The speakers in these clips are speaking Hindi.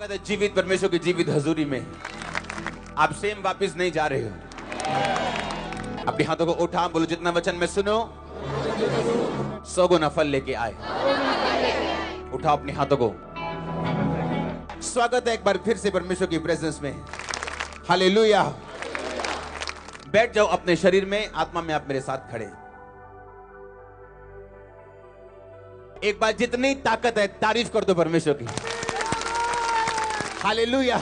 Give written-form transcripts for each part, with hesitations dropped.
कहते हैं जीवित परमेश्वर की जीवित हजूरी में आप सेम वापिस नहीं जा रहे हो। अपने हाथों को उठा, बोलो जितना वचन में सुनो 100 गुना फल लेके आए। उठाओ अपने हाथों को। स्वागत है एक बार फिर से परमेश्वर की प्रेजेंस में। हालेलुया। बैठ जाओ अपने शरीर में, आत्मा में आप मेरे साथ खड़े। एक बार जितनी ताकत है तारीफ कर दो परमेश्वर की। हालेलुया।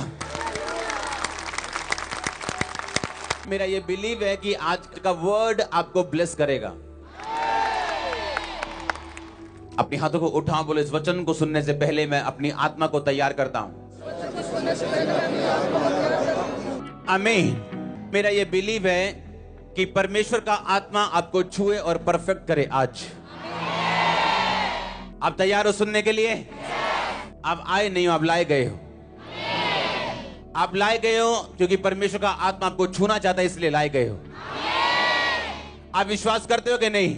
मेरा ये बिलीव है कि आज का वर्ड आपको ब्लेस करेगा। अपने हाथों को उठाओ, बोले इस वचन को सुनने से पहले मैं अपनी आत्मा को तैयार करता हूं। आमीन। मेरा ये बिलीव है कि परमेश्वर का आत्मा आपको छुए और परफेक्ट करे आज। आप तैयार हो सुनने के लिए? आप आए नहीं हो, आप लाए गए हो। आप लाए गए हो क्योंकि परमेश्वर का आत्मा आपको छूना चाहता है, इसलिए लाए गए हो। आप विश्वास करते हो कि नहीं?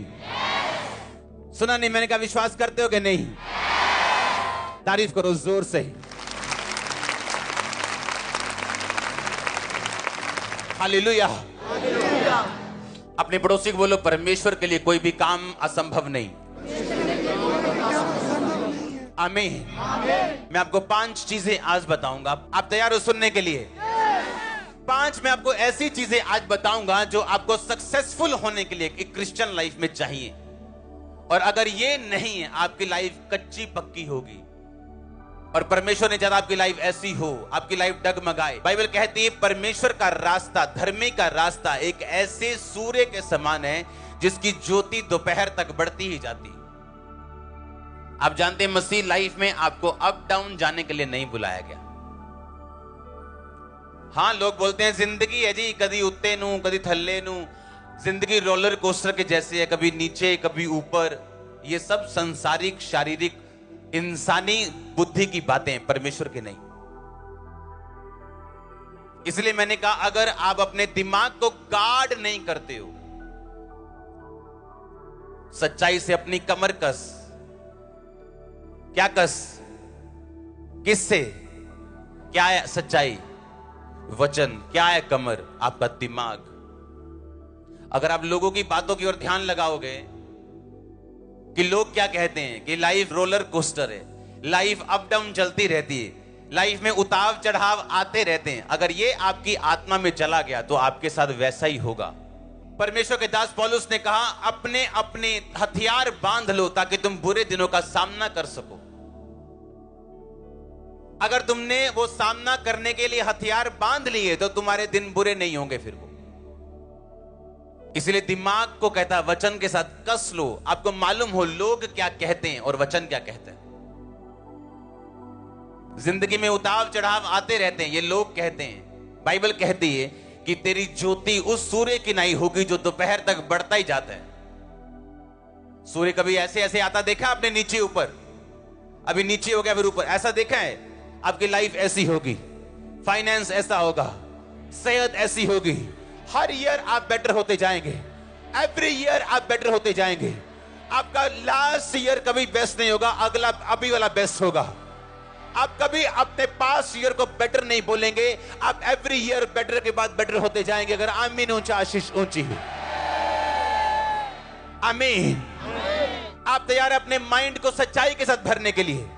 सुना नहीं, मैंने कहा विश्वास करते हो कि नहीं? तारीफ करो जोर से। हालेलुया। अपने पड़ोसी को बोलो, परमेश्वर के लिए कोई भी काम असंभव नहीं। आमीन। मैं आपको 5 चीजें आज बताऊंगा। आप तैयार हो सुनने के लिए? 5 मैं आपको ऐसी चीजें आज बताऊंगा जो आपको सक्सेसफुल होने के लिए एक क्रिश्चियन लाइफ में चाहिए। और अगर ये नहीं है, आपकी लाइफ कच्ची पक्की होगी। और परमेश्वर ने चाहा आपकी लाइफ ऐसी हो, आपकी लाइफ डगमगाए। बाइबल कहती है परमेश्वर का रास्ता, धर्मी का रास्ता एक ऐसे सूर्य के समान है जिसकी ज्योति दोपहर तक बढ़ती ही जाती है। आप जानते हैं मसीह लाइफ में आपको अप डाउन जाने के लिए नहीं बुलाया गया। हाँ, लोग बोलते हैं जिंदगी है जी, कभी उत्ते नू कभी थल्ले नू, जिंदगी रोलर कोस्टर के जैसे है, कभी नीचे कभी ऊपर। ये सब संसारिक शारीरिक इंसानी बुद्धि की बातें, परमेश्वर की नहीं। इसलिए मैंने कहा अगर आप अपने दिमाग को गार्ड नहीं करते हो, सच्चाई से अपनी कमर कस। क्या कस? किससे? क्या है सच्चाई? वचन। क्या है कमर? आपका दिमाग। अगर आप लोगों की बातों की ओर ध्यान लगाओगे कि लोग क्या कहते हैं कि लाइफ रोलर कोस्टर है, लाइफ अप डाउन चलती रहती है, लाइफ में उतार चढ़ाव आते रहते हैं, अगर ये आपकी आत्मा में चला गया तो आपके साथ वैसा ही होगा। परमेश्वर के दास पौलुस ने कहा अपने अपने हथियार बांध लो ताकि तुम बुरे दिनों का सामना कर सको। अगर तुमने वो सामना करने के लिए हथियार बांध लिए तो तुम्हारे दिन बुरे नहीं होंगे फिर वो। इसलिए दिमाग को कहता है वचन के साथ कस लो। आपको मालूम हो लोग क्या कहते हैं और वचन क्या कहते हैं। जिंदगी में उतार चढ़ाव आते रहते हैं, ये लोग कहते हैं। बाइबल कहती है कि तेरी ज्योति उस सूर्य की नहीं होगी जो दोपहर तक बढ़ता ही जाता है। सूर्य कभी ऐसे ऐसे आता देखा आपने? नीचे ऊपर, अभी नीचे हो गया फिर ऊपर, ऐसा देखा है? आपकी लाइफ ऐसी होगी, फाइनेंस ऐसा होगा, सेहत ऐसी होगी। हर ईयर आप बेटर होते जाएंगे, एवरी ईयर आप बेटर होते जाएंगे। आपका लास्ट ईयर कभी बेस्ट नहीं होगा, अगला अभी वाला बेस्ट होगा। आप कभी अपने पास ईयर को बेटर नहीं बोलेंगे, आप एवरी ईयर बेटर के बाद बेटर होते जाएंगे। अगर आमीन ऊंचा, आशीष ऊंची। आमीन। आप तैयार हैं अपने माइंड को सच्चाई के साथ भरने के लिए?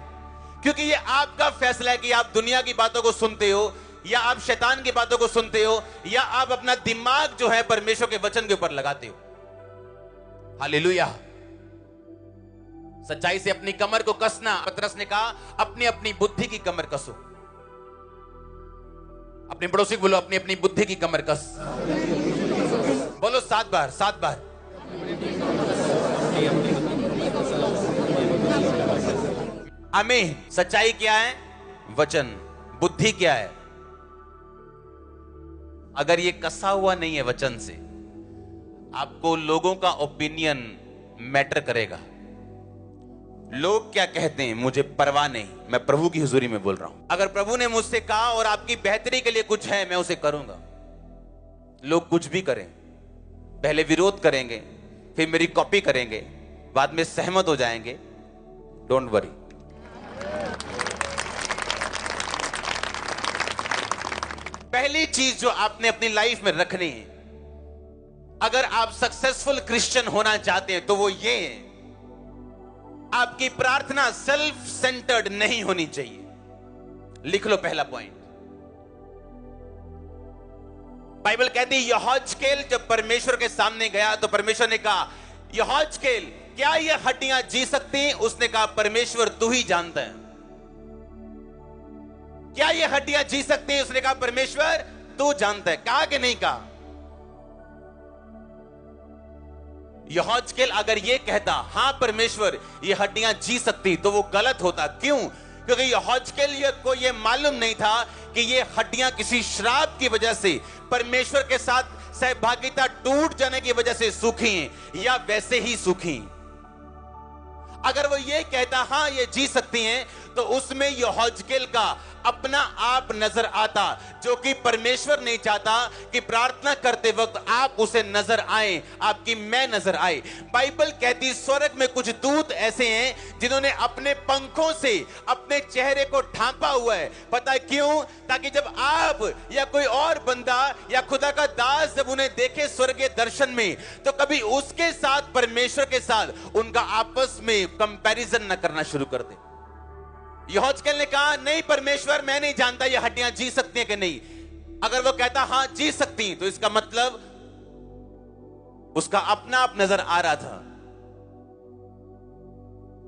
क्योंकि ये आपका फैसला है कि आप दुनिया की बातों को सुनते हो या आप शैतान की बातों को सुनते हो या आप अपना दिमाग जो है परमेश्वर के वचन के ऊपर लगाते हो। हालेलुया। सच्चाई से अपनी कमर को कसना। पतरस ने कहा अपनी अपनी बुद्धि की कमर कसो। अपने पड़ोसी को बोलो अपनी अपनी बुद्धि की कमर कस। बोलो 7 बार, 7 बार। आमीन। सच्चाई क्या है? वचन। बुद्धि क्या है? अगर ये कसा हुआ नहीं है वचन से, आपको लोगों का ओपिनियन मैटर करेगा। लोग क्या कहते हैं मुझे परवाह नहीं, मैं प्रभु की हुजूरी में बोल रहा हूं। अगर प्रभु ने मुझसे कहा और आपकी बेहतरी के लिए कुछ है, मैं उसे करूंगा। लोग कुछ भी करें, पहले विरोध करेंगे, फिर मेरी कॉपी करेंगे, बाद में सहमत हो जाएंगे। Don't worry. पहली चीज जो आपने अपनी लाइफ में रखनी है, अगर आप सक्सेसफुल क्रिश्चियन होना चाहते हैं, तो वो ये है, आपकी प्रार्थना सेल्फ सेंटर्ड नहीं होनी चाहिए। लिख लो पहला पॉइंट। बाइबल कहती है यहोजकेल जब परमेश्वर के सामने गया तो परमेश्वर ने कहा, यहोजकेल क्या ये हड्डियां जी सकती हैं? उसने कहा, परमेश्वर तू ही जानता है। क्या ये हड्डियां जी सकती हैं? उसने कहा, परमेश्वर तू जानता है। कहा कि नहीं कहा? यहोजकेल अगर ये कहता, हां परमेश्वर ये हड्डियां जी सकती, तो वो गलत होता। क्यों? क्योंकि यहोजकेल को ये मालूम नहीं था कि ये हड्डियां किसी श्राप की वजह से, परमेश्वर के साथ सहभागिता टूट जाने की वजह से सूखी हैं या वैसे ही सूखी। अगर वो ये कहता हां ये जी सकती हैं, तो उसमें यहोजकेल का अपना आप नजर आता, जो कि परमेश्वर नहीं चाहता कि प्रार्थना करते वक्त आप उसे नजर आए, आपकी मैं नजर आए। बाइबल कहती स्वर्ग में कुछ दूत ऐसे हैं जिन्होंने अपने पंखों से अपने चेहरे को ढांपा हुआ है। पता है क्यों? ताकि जब आप या कोई और बंदा या खुदा का दास जब उन्हें देखे स्वर्गीय दर्शन में, तो कभी उसके साथ, परमेश्वर के साथ उनका आपस में कंपैरिजन न करना शुरू कर दे। यहोजकेल ने कहा, नहीं परमेश्वर मैं नहीं जानता ये हड्डियां जी सकती हैं कि नहीं। अगर वो कहता हां जी सकती, तो इसका मतलब उसका अपना आप नजर आ रहा था।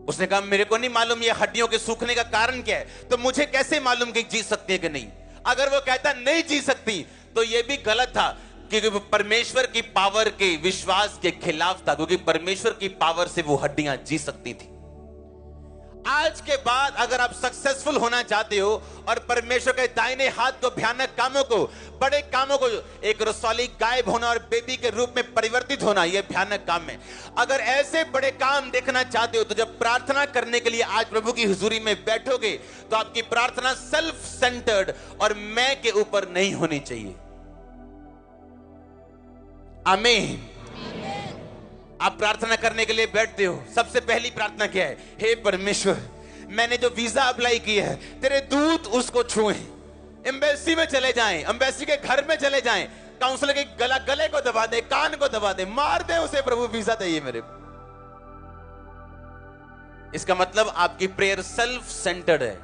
उसने कहा, मेरे को नहीं मालूम ये हड्डियों के सूखने का कारण क्या है, तो मुझे कैसे मालूम कि जी सकती है कि नहीं। अगर वो कहता नहीं जी सकती, तो यह भी गलत था, क्योंकि वो परमेश्वर की पावर के विश्वास के खिलाफ था, क्योंकि परमेश्वर की पावर से वो हड्डियां जी सकती थी। आज के बाद अगर आप सक्सेसफुल होना चाहते हो और परमेश्वर के दाहिने हाथ को, भयानक कामों को, बड़े कामों को, एक रसौली गायब होना और बेबी के रूप में परिवर्तित होना, यह भयानक काम है। अगर ऐसे बड़े काम देखना चाहते हो, तो जब प्रार्थना करने के लिए आज प्रभु की हुजूरी में बैठोगे, तो आपकी प्रार्थना सेल्फ सेंटर्ड और मैं के ऊपर नहीं होनी चाहिए। आमीन। आप प्रार्थना करने के लिए बैठते हो, सबसे पहली प्रार्थना क्या है? हे परमेश्वर, मैंने जो वीजा अप्लाई किया है, तेरे दूत उसको छुएं, एम्बेसी में चले जाएं, एम्बेसी के घर में चले जाएं, काउंसलर के गले को दबा दे, कान को दबा दे, मार दे उसे, प्रभु वीजा चाहिए मेरे को। इसका मतलब आपकी प्रेयर सेल्फ सेंटर्ड है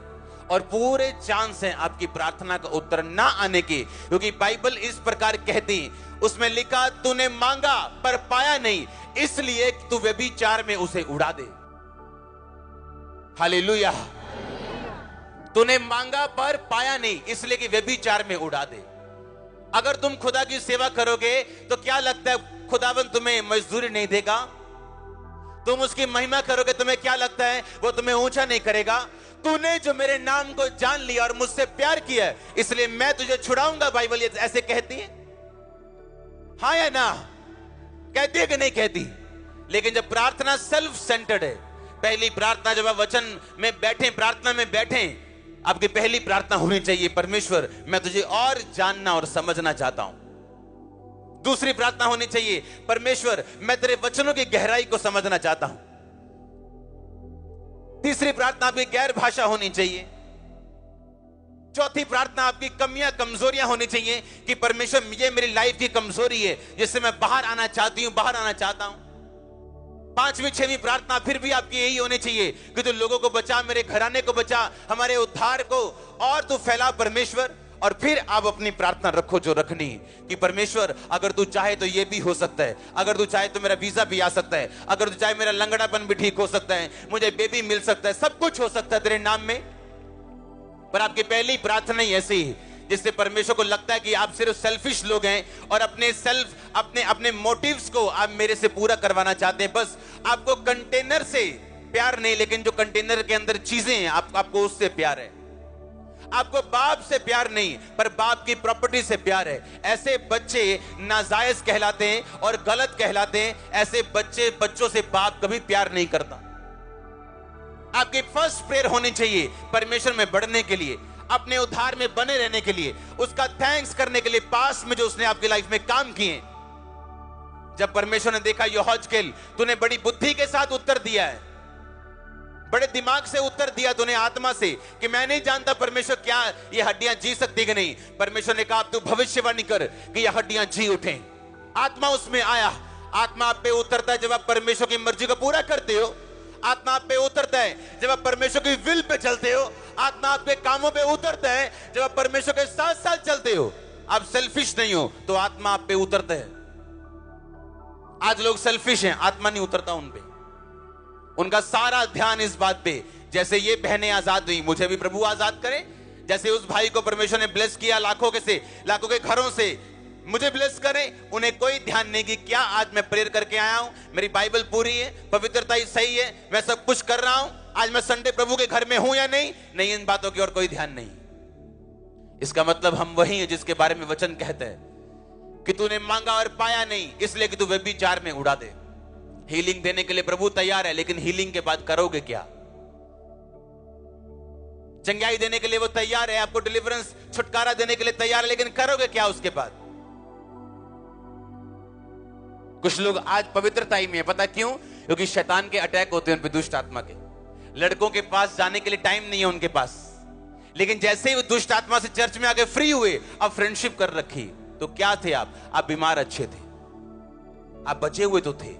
और पूरे चांस हैं आपकी प्रार्थना का उत्तर ना आने के, क्योंकि बाइबल इस प्रकार कहती, उसमें लिखा, तूने मांगा पर पाया नहीं, इसलिए तू व्यभिचार में उसे उड़ा दे। हालेलुया। तूने मांगा पर पाया नहीं, इसलिए कि व्यभिचार में उड़ा दे। अगर तुम खुदा की सेवा करोगे, तो क्या लगता है खुदावन तुम्हें मजदूरी नहीं देगा? तुम उसकी महिमा करोगे, तुम्हें क्या लगता है वो तुम्हें ऊंचा नहीं करेगा? तूने जो मेरे नाम को जान लिया और मुझसे प्यार किया, इसलिए मैं तुझे छुड़ाऊंगा। बाइबल ये ऐसे कहती है, हाँ या ना? कहती है कि नहीं कहती? लेकिन जब प्रार्थना सेल्फ सेंटर्ड है, पहली प्रार्थना जब आप वचन में बैठे, प्रार्थना में बैठे, आपकी पहली प्रार्थना होनी चाहिए, परमेश्वर मैं तुझे और जानना और समझना चाहता हूं। दूसरी प्रार्थना होनी चाहिए, परमेश्वर मैं तेरे वचनों की गहराई को समझना चाहता हूं। तीसरी प्रार्थना आपकी गैर भाषा होनी चाहिए। चौथी प्रार्थना आपकी कमियां, कमजोरियां होनी चाहिए कि परमेश्वर ये मेरी लाइफ की कमजोरी है जिससे मैं बाहर आना चाहती हूं, बाहर आना चाहता हूं। पांचवी छठवीं प्रार्थना फिर भी आपकी यही होनी चाहिए कि तू लोगों को बचा, मेरे घराने को बचा, हमारे उद्धार को और तू फैला परमेश्वर। और फिर आप अपनी प्रार्थना रखो जो रखनी, कि परमेश्वर अगर तू चाहे तो ये भी हो सकता है, अगर तू चाहे तो मेरा वीजा भी आ सकता है, अगर तू चाहे मेरा लंगड़ापन भी ठीक हो सकता है, मुझे बेबी मिल सकता है, सब कुछ हो सकता है तेरे नाम में। पर आपकी पहली प्रार्थना ही ऐसी है जिससे परमेश्वर को लगता है कि आप सिर्फ सेल्फिश लोग हैं और अपने मोटिव्स को आप मेरे से पूरा करवाना चाहते हैं। बस आपको कंटेनर से प्यार नहीं, लेकिन जो कंटेनर के अंदर चीजें हैं आपको उससे प्यार है। आपको बाप से प्यार नहीं, पर बाप की प्रॉपर्टी से प्यार है। ऐसे बच्चे नाजायज कहलाते हैं और गलत कहलाते हैं। ऐसे बच्चों से बाप कभी प्यार नहीं करता। आपकी फर्स्ट प्रेयर होनी चाहिए परमेश्वर में बढ़ने के लिए, अपने उद्धार में बने रहने के लिए, उसका थैंक्स करने के लिए, पास में जो उसने आपकी लाइफ में काम किए। जब परमेश्वर ने देखा यहोजकेल तूने बड़ी बुद्धि के साथ उत्तर दिया है, बड़े दिमाग से उत्तर दिया तूने, आत्मा से, कि मैं नहीं जानता परमेश्वर क्या ये हड्डियां जी सकती कि नहीं। परमेश्वर ने कहा अब तू भविष्यवाणी कर कि ये हड्डियां जी उठें। आत्मा उसमें आया। आत्मा आप पे उतरता है जब आप परमेश्वर की मर्जी को पूरा करते हो। आत्मा आप पे उतरता है जब आप परमेश्वर की विल पे चलते हो। आत्मा आपके कामों पे उतरता है जब आप परमेश्वर के साथ साथ चलते हो। आप सेल्फिश नहीं हो तो आत्मा आप पे उतरता है। आज लोग सेल्फिश हैं, आत्मा नहीं उतरता उन पे। उनका सारा ध्यान इस बात पे, जैसे ये बहनें आजाद हुई, मुझे भी प्रभु आजाद करे। जैसे उस भाई को परमेश्वर ने ब्लेस किया लाखों के घरों से, मुझे ब्लेस करें। उन्हें कोई ध्यान नहीं कि क्या आज मैं प्रेयर करके आया हूं, मेरी बाइबल पूरी है, पवित्रता ही सही है, मैं सब कुछ कर रहा हूं, आज मैं संडे प्रभु के घर में हूं या नहीं। नहीं, इन बातों की और कोई ध्यान नहीं। इसका मतलब हम वही हैं जिसके बारे में वचन कहता है कि तूने मांगा और पाया नहीं, इसलिए कि तू व्यभिचार में उड़ा दे। हीलिंग देने के लिए प्रभु तैयार है, लेकिन हीलिंग के बाद करोगे क्या? चंगाई देने के लिए वो तैयार है, आपको डिलीवरेंस, छुटकारा देने के लिए तैयार है, लेकिन करोगे क्या उसके बाद? कुछ लोग आज पवित्रता में है, पता क्यों? क्योंकि शैतान के अटैक होते हैं उन पे, दुष्ट आत्मा के। लड़कों के पास जाने के लिए टाइम नहीं है उनके पास, लेकिन जैसे ही वो दुष्ट आत्मा से चर्च में आके फ्री हुए, अब फ्रेंडशिप कर रखी। तो क्या थे आप बीमार अच्छे थे, आप बचे हुए तो थे,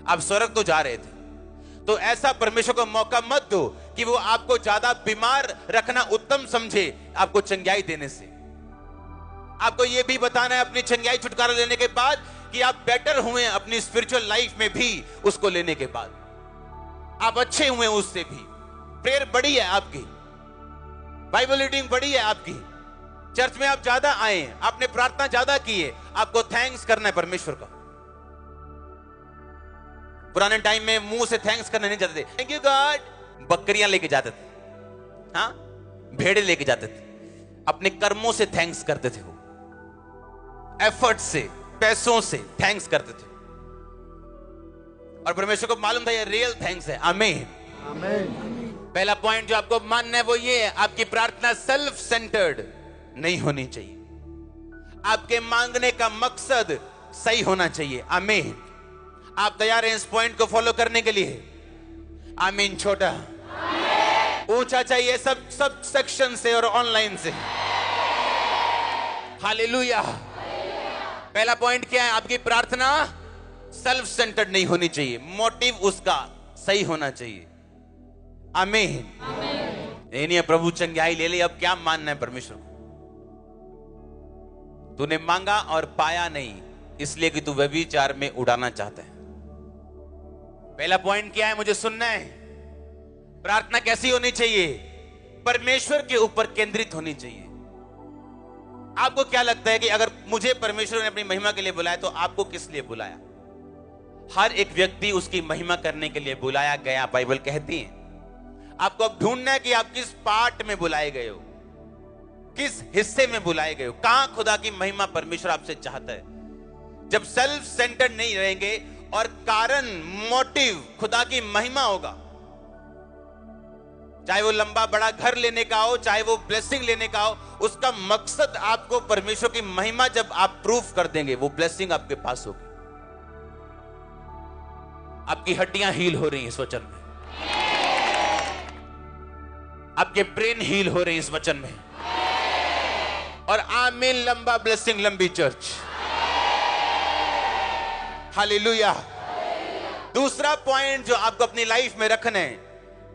आप स्वर्ग तो जा रहे थे। तो ऐसा परमेश्वर को मौका मत दो कि वो आपको ज्यादा बीमार रखना उत्तम समझे आपको चंगाई देने से। आपको ये भी बताना है अपनी चंगाई छुटकारा लेने के बाद कि आप बेटर हुए अपनी स्पिरिचुअल लाइफ में भी, उसको लेने के बाद आप अच्छे हुए उससे भी। प्रेयर बड़ी है आपकी, बाइबल रीडिंग बड़ी है आपकी, चर्च में आप ज्यादा आए, आपने प्रार्थना ज्यादा की है, आपको थैंक्स करना है परमेश्वर का। पुराने टाइम में मुंह से थैंक्स करने नहीं जाते थे, थैंक यू गॉड। बकरियां लेके जाते थे, हाँ, भेड़े लेके जाते थे, अपने कर्मों से थैंक्स करते थे, वो एफर्ट से, पैसों से थैंक्स करते थे। और परमेश्वर को मालूम था ये रियल थैंक्स है। आमीन, आमीन। पहला पॉइंट जो आपको मानना है वो ये है, आपकी प्रार्थना सेल्फ सेंटर्ड नहीं होनी चाहिए। आपके मांगने का मकसद सही होना चाहिए। आमीन। आप तैयार हैं इस पॉइंट को फॉलो करने के लिए? आमीन। छोटा ऊंचा चाहिए, सब सेक्शन से और ऑनलाइन से। हालेलुया। पहला पॉइंट क्या है? आपकी प्रार्थना सेल्फ सेंटर्ड नहीं होनी चाहिए, मोटिव उसका सही होना चाहिए। आमीन। ये नहीं है प्रभु चंगाई ले ली, अब क्या मानना है परमेश्वर को? तूने मांगा और पाया नहीं, इसलिए कि तू व्यभिचार में उड़ाना चाहता है। पहला पॉइंट क्या है? मुझे सुनना है। प्रार्थना कैसी होनी चाहिए? परमेश्वर के ऊपर केंद्रित होनी चाहिए। आपको क्या लगता है कि अगर मुझे परमेश्वर ने अपनी महिमा के लिए बुलाया तो आपको किस लिए बुलाया? हर एक व्यक्ति उसकी महिमा करने के लिए बुलाया गया, बाइबल कहती है। आपको अब ढूंढना है कि आप किस पार्ट में बुलाए गए हो, किस हिस्से में बुलाए गए हो, कहां खुदा की महिमा परमेश्वर आपसे चाहता है। जब सेल्फ सेंटर्ड नहीं रहेंगे और कारण, मोटिव खुदा की महिमा होगा, चाहे वो लंबा बड़ा घर लेने का हो, चाहे वो ब्लेसिंग लेने का हो, उसका मकसद आपको परमेश्वर की महिमा जब आप प्रूफ कर देंगे, वो ब्लेसिंग आपके पास होगी। आपकी हड्डियां हील हो रही हैं इस वचन में, आपके ब्रेन हील हो रहे हैं इस वचन में, और आमीन। लंबा ब्लेसिंग, लंबी चर्च। हालेलुया। दूसरा पॉइंट जो आपको अपनी लाइफ में रखना है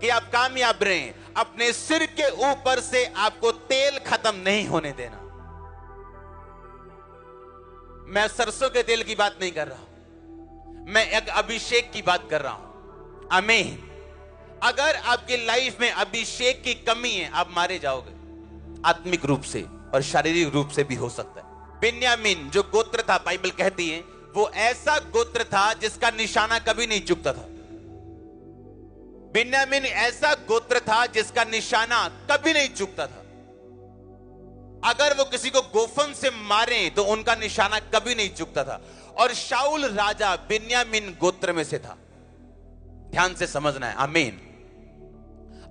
कि आप कामयाब रहें, अपने सिर के ऊपर से आपको तेल खत्म नहीं होने देना। मैं सरसों के तेल की बात नहीं कर रहा, मैं एक अभिषेक की बात कर रहा हूं। आमीन। अगर आपकी लाइफ में अभिषेक की कमी है, आप मारे जाओगे, आत्मिक रूप से और शारीरिक रूप से भी हो सकता है। बिन्यामीन जो गोत्र था, बाइबल कहती है वो ऐसा गोत्र था जिसका निशाना कभी नहीं चुकता था। बिन्यामीन ऐसा गोत्र था जिसका निशाना कभी नहीं चुकता था। अगर वो किसी को गोफन से मारे तो उनका निशाना कभी नहीं चुकता था। और शाऊल राजा बिन्यामीन गोत्र में से था। ध्यान से समझना है। आमीन।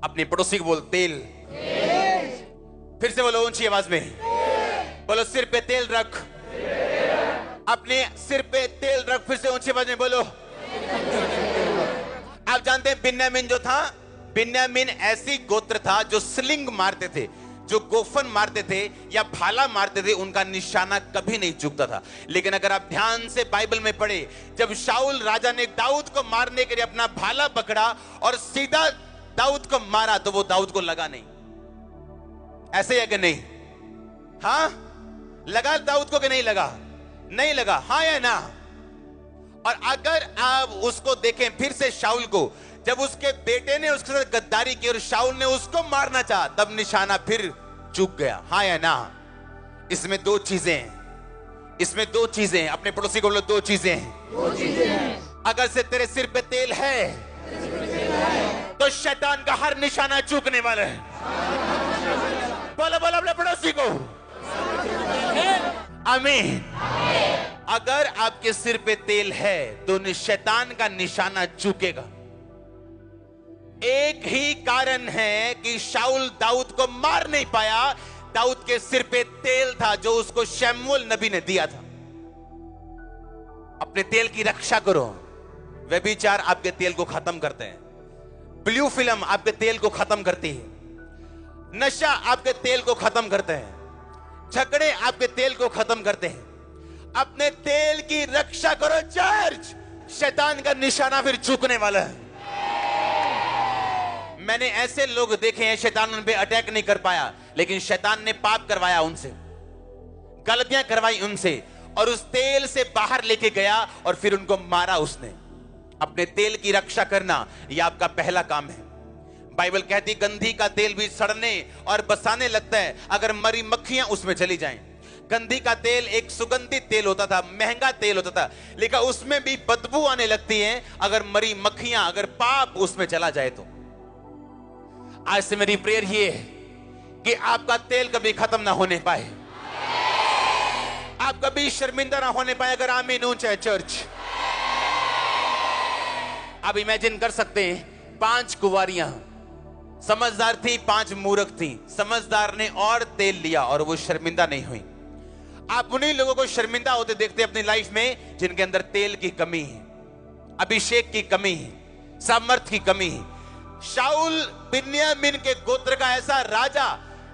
अपने पड़ोसी को बोल, तेल। फिर से बोलो ऊंची आवाज में, बोलो सिर पे तेल रख। अपने सिर पे तेल रख। फिर से ऊंची आवाज में बोलो। आप जानते हैं बिन्यामीन जो था बिन्यामीन ऐसी गोत्र था जो स्लिंग मारते थे, जो गोफन मारते थे या भाला मारते थे, उनका निशाना कभी नहीं चूकता था। लेकिन अगर आप ध्यान से बाइबल में पढ़े, जब शाऊल राजा ने दाऊद को मारने के लिए अपना भाला पकड़ा और सीधा दाऊद को मारा, तो वो दाऊद को लगा नहीं। ऐसे है कि नहीं? हाँ, लगा दाऊद को कि नहीं लगा? नहीं लगा, हाँ या ना? और अगर आप उसको देखें फिर से, शाऊल को, जब उसके बेटे ने उसके साथ गद्दारी की और शाऊल ने उसको मारना चाहा, तब निशाना फिर चूक गया, हाँ या ना? इसमें दो चीजें हैं, इसमें दो चीजें हैं। अपने पड़ोसी को बोलो, दो चीजें हैं। अगर से तेरे सिर पे तेल है तो शैतान का हर निशाना चूकने वाला है। बोलो बोलो अपने पड़ोसी को, आमीन। अगर आपके सिर पे तेल है तो शैतान का निशाना चूकेगा। एक ही कारण है कि शाऊल दाऊद को मार नहीं पाया, दाऊद के सिर पे तेल था जो उसको शमूएल नबी ने दिया था। अपने तेल की रक्षा करो। व्यभिचार आपके तेल को खत्म करते हैं, ब्लू फिल्म आपके तेल को खत्म करती है, नशा आपके तेल को खत्म करते हैं, झगड़े आपके तेल को खत्म करते हैं। अपने तेल की रक्षा करो चर्च, शैतान का निशाना फिर चूकने वाला है। मैंने ऐसे लोग देखे हैं, शैतान उन पे अटैक नहीं कर पाया, लेकिन शैतान ने पाप करवाया उनसे, गलतियां करवाई उनसे, और उस तेल से बाहर लेके गया और फिर उनको मारा उसने। अपने तेल की रक्षा करना यह आपका पहला काम है। बाइबल कहती गंधी का तेल भी सड़ने और बसाने लगता है अगर मरी मक्खियां उसमें चली जाएं। गंधी का तेल एक सुगंधित तेल होता था, महंगा तेल होता था, लेकिन उसमें भी बदबू आने लगती है अगर मरी मक्खियां, अगर पाप उसमें चला जाए तो। आज से मेरी प्रेयर ये है कि आपका तेल कभी खत्म ना होने पाए, आप कभी शर्मिंदा ना होने पाए। अगर आमीन ऊंचा है चर्च। आप इमेजिन कर सकते हैं, 5 कुंवारियां, समझदार थी, 5 मूर्ख थी। समझदार ने और तेल लिया और वो शर्मिंदा नहीं हुई। आप उन्हीं लोगों को शर्मिंदा होते देखते अपनी लाइफ में जिनके अंदर तेल की कमी है, अभिषेक की कमी है, सामर्थ की कमी है। शाऊल बिन्यामीन के गोत्र का ऐसा राजा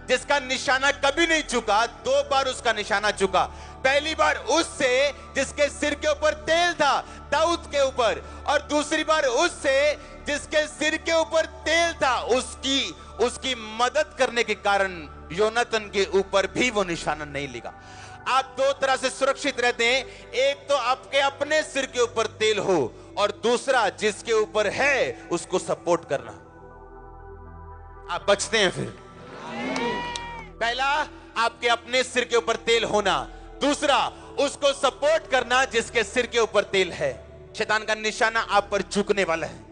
जिसका निशाना कभी नहीं चुका, 2 बार उसका निशाना चुका। पहली बार उससे जिसके सिर के ऊपर तेल था, दाऊद के ऊपर, और दूसरी बार उससे जिसके सिर के ऊपर तेल था, उसकी मदद करने के कारण योनातन के ऊपर भी वो निशाना नहीं लगा। आप 2 तरह से सुरक्षित रहते हैं, एक तो आपके अपने सिर के ऊपर तेल हो, और दूसरा जिसके ऊपर है उसको सपोर्ट करना। आप बचते हैं फिर। पहला आपके अपने सिर के ऊपर तेल होना, दूसरा उसको सपोर्ट करना जिसके सिर के ऊपर तेल है। शैतान का निशाना आप पर चूकने वाला है।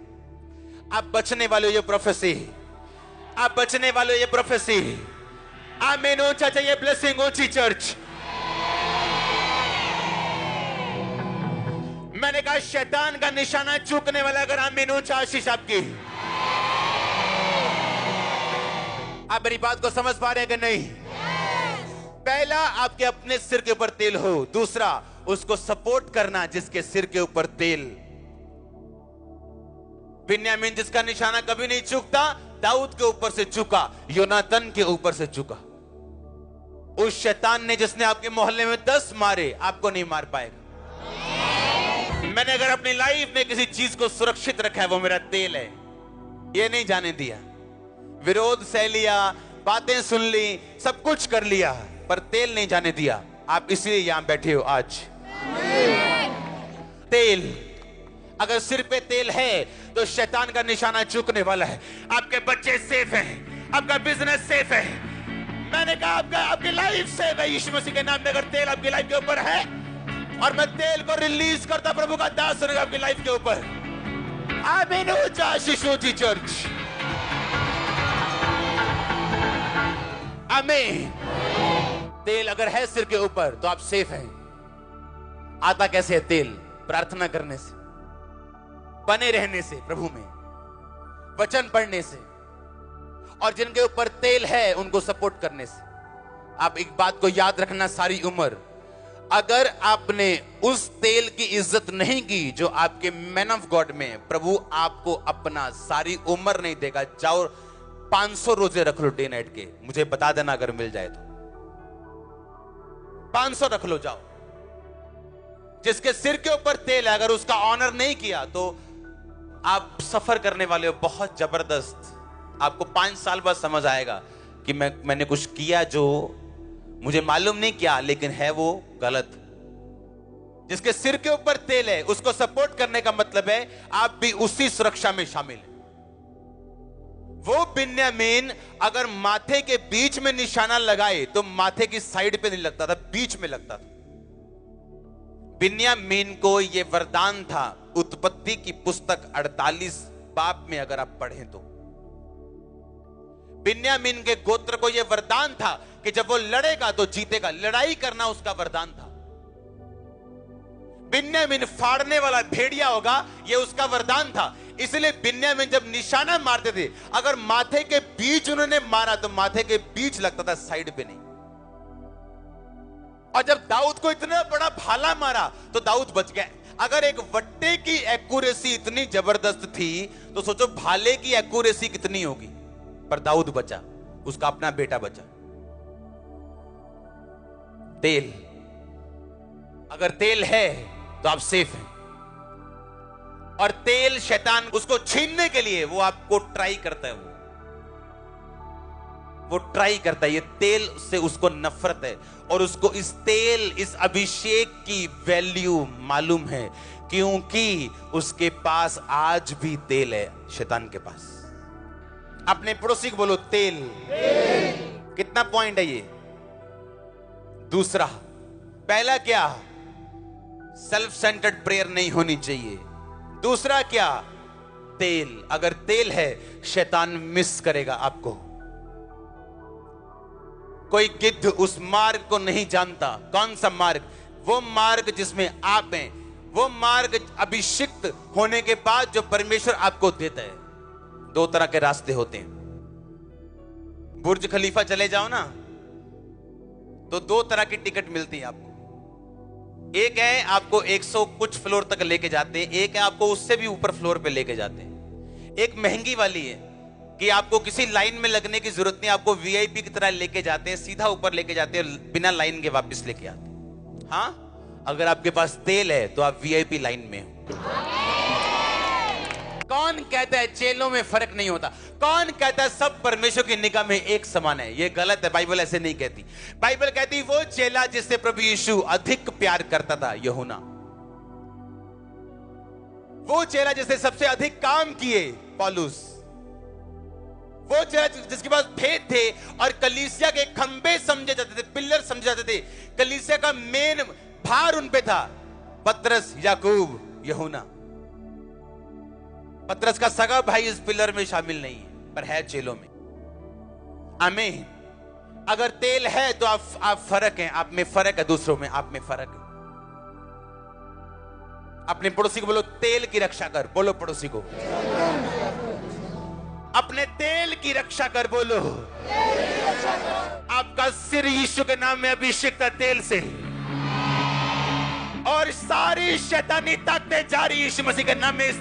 आप बचने वाले हो, ये प्रोफेसी, आप बचने वाले हो, ये प्रोफेसी। आमीन ऊंचा चाहिए, ब्लेसिंग ऊंची चर्च। मैंने कहा शैतान का निशाना चूकने वाला, अगर आमीन ऊंचा आशीष आपकी। आप मेरी बात को समझ पा रहे हैं कि नहीं? पहला आपके अपने सिर के ऊपर तेल हो, दूसरा उसको सपोर्ट करना जिसके सिर के ऊपर तेल। बिन्यामीन जिसका निशाना कभी नहीं चूकता, दाऊद के ऊपर से चूका, योनातन के ऊपर से चूका। उस शैतान ने जिसने आपके मोहल्ले में 10 मारे, आपको नहीं मार पाएगा। मैंने अगर अपनी लाइफ में किसी चीज को सुरक्षित रखा है, वो मेरा तेल है। ये नहीं जाने दिया, विरोध सह लिया, बातें सुन ली, सब कुछ कर लिया, पर तेल नहीं जाने दिया। आप इसलिए यहां बैठे हो आज। तेल, अगर सिर पे तेल है तो शैतान का निशाना चूकने वाला है। आपके बच्चे सेफ हैं, आपका बिजनेस सेफ है। मैंने कहा आपकी लाइफ सेफ है यीशु मसीह के नाम में। अगर तेल आपकी लाइफ के ऊपर है, और मैं तेल को रिलीज करता प्रभु का दास होगा आपकी लाइफ के ऊपर। आमीन ऊंचा आशीष ऊंची चर्च। आमीन। तेल अगर है सिर के ऊपर तो आप सेफ हैं। आता कैसे है तेल? प्रार्थना करने से, बने रहने से, प्रभु में वचन पढ़ने से, और जिनके ऊपर तेल है उनको सपोर्ट करने से। आप एक बात को याद रखना सारी उम्र, अगर आपने उस तेल की इज्जत नहीं की जो आपके मैन ऑफ गॉड में, प्रभु आपको अपना सारी उम्र नहीं देगा। जाओ 500 रोजे रख लो डे नाइट के, मुझे बता देना अगर मिल जाए तो। 500 रख लो, जाओ। जिसके सिर के ऊपर तेल है, अगर उसका ऑनर नहीं किया तो आप सफर करने वाले हो बहुत जबरदस्त। आपको 5 साल बाद समझ आएगा कि मैंने कुछ किया जो मुझे मालूम नहीं किया, लेकिन है वो गलत। जिसके सिर के ऊपर तेल है उसको सपोर्ट करने का मतलब है आप भी उसी सुरक्षा में शामिल हैं। वो बिन्यामीन अगर माथे के बीच में निशाना लगाए तो माथे की साइड पे नहीं लगता था, बीच में लगता था। बिन्यामीन को यह वरदान था। उत्पत्ति की पुस्तक 48 बाब में अगर आप पढ़ें तो बिन्यामीन के गोत्र को यह वरदान था कि जब वो लड़ेगा तो जीतेगा। लड़ाई करना उसका वरदान था। बिन्यामीन फाड़ने वाला भेड़िया होगा, यह उसका वरदान था। इसलिए बिन्यामीन जब निशाना मारते थे, अगर माथे के बीच उन्होंने मारा तो माथे के बीच लगता था, साइड पे नहीं। और जब दाऊद को इतना बड़ा भाला मारा तो दाऊद बच गया। अगर एक वट्टे की एक्यूरेसी इतनी जबरदस्त थी तो सोचो भाले की एक्यूरेसी कितनी होगी। पर दाऊद बचा, उसका अपना बेटा बचा। तेल, अगर तेल है तो आप सेफ हैं। और तेल शैतान उसको छीनने के लिए वो आपको ट्राई करता है। वो ट्राई करता है। ये तेल से उसको नफरत है और उसको इस तेल, इस अभिषेक की वैल्यू मालूम है, क्योंकि उसके पास आज भी तेल है। शैतान के पास। अपने पड़ोसी को बोलो तेल। कितना पॉइंट है ये? दूसरा, पहला क्या? सेल्फ सेंटर्ड प्रेयर नहीं होनी चाहिए। दूसरा क्या? तेल। अगर तेल है शैतान मिस करेगा आपको। कोई गिद्ध उस मार्ग को नहीं जानता। कौन सा मार्ग? वो मार्ग जिसमें आप हैं, वो मार्ग अभिषिक्त होने के बाद जो परमेश्वर आपको देता है। 2 तरह के रास्ते होते हैं। बुर्ज खलीफा चले जाओ ना तो 2 तरह की टिकट मिलती है आपको। एक है आपको 100 कुछ फ्लोर तक लेके जाते हैं, एक है आपको उससे भी ऊपर फ्लोर पे लेके जाते हैं। एक महंगी वाली है कि आपको किसी लाइन में लगने की जरूरत नहीं, आपको वीआईपी की तरह लेके जाते हैं, सीधा ऊपर लेके जाते हैं, बिना लाइन के वापस लेके आते हैं। हाँ, अगर आपके पास तेल है तो आप वीआईपी लाइन में हो। कौन कहता है चेलों में फर्क नहीं होता? कौन कहता है सब परमेश्वर की निगाह में एक समान है? यह गलत है। बाइबल ऐसे नहीं कहती। बाइबल कहती वो चेला जिससे प्रभु यीशु अधिक प्यार करता था, यूहन्ना। वो चेला जिससे सबसे अधिक काम किए, पौलुस। वो चेला जिसके पास भेद थे और कलीसिया के खंबे समझे जाते थे, पिलर समझे जाते थे, कलीसिया का मेन भार उन पे था, पतरस, याकूब, यूहन्ना। पतरस का सगा भाई इस पिलर में शामिल नहीं है, पर है चेलों में। आमीन। अगर तेल है तो आप फर्क हैं, आप में फर्क है, दूसरों में आप में फर्क है। अपने पड़ोसी को बोलो तेल की रक्षा कर। बोलो पड़ोसी को अपने तेल की रक्षा कर। बोलो आपका सिर यीशु के नाम में अभिषेक है तेल से, और सारी शैतानी ताकतें जारी यीशु मसीह के नाम में।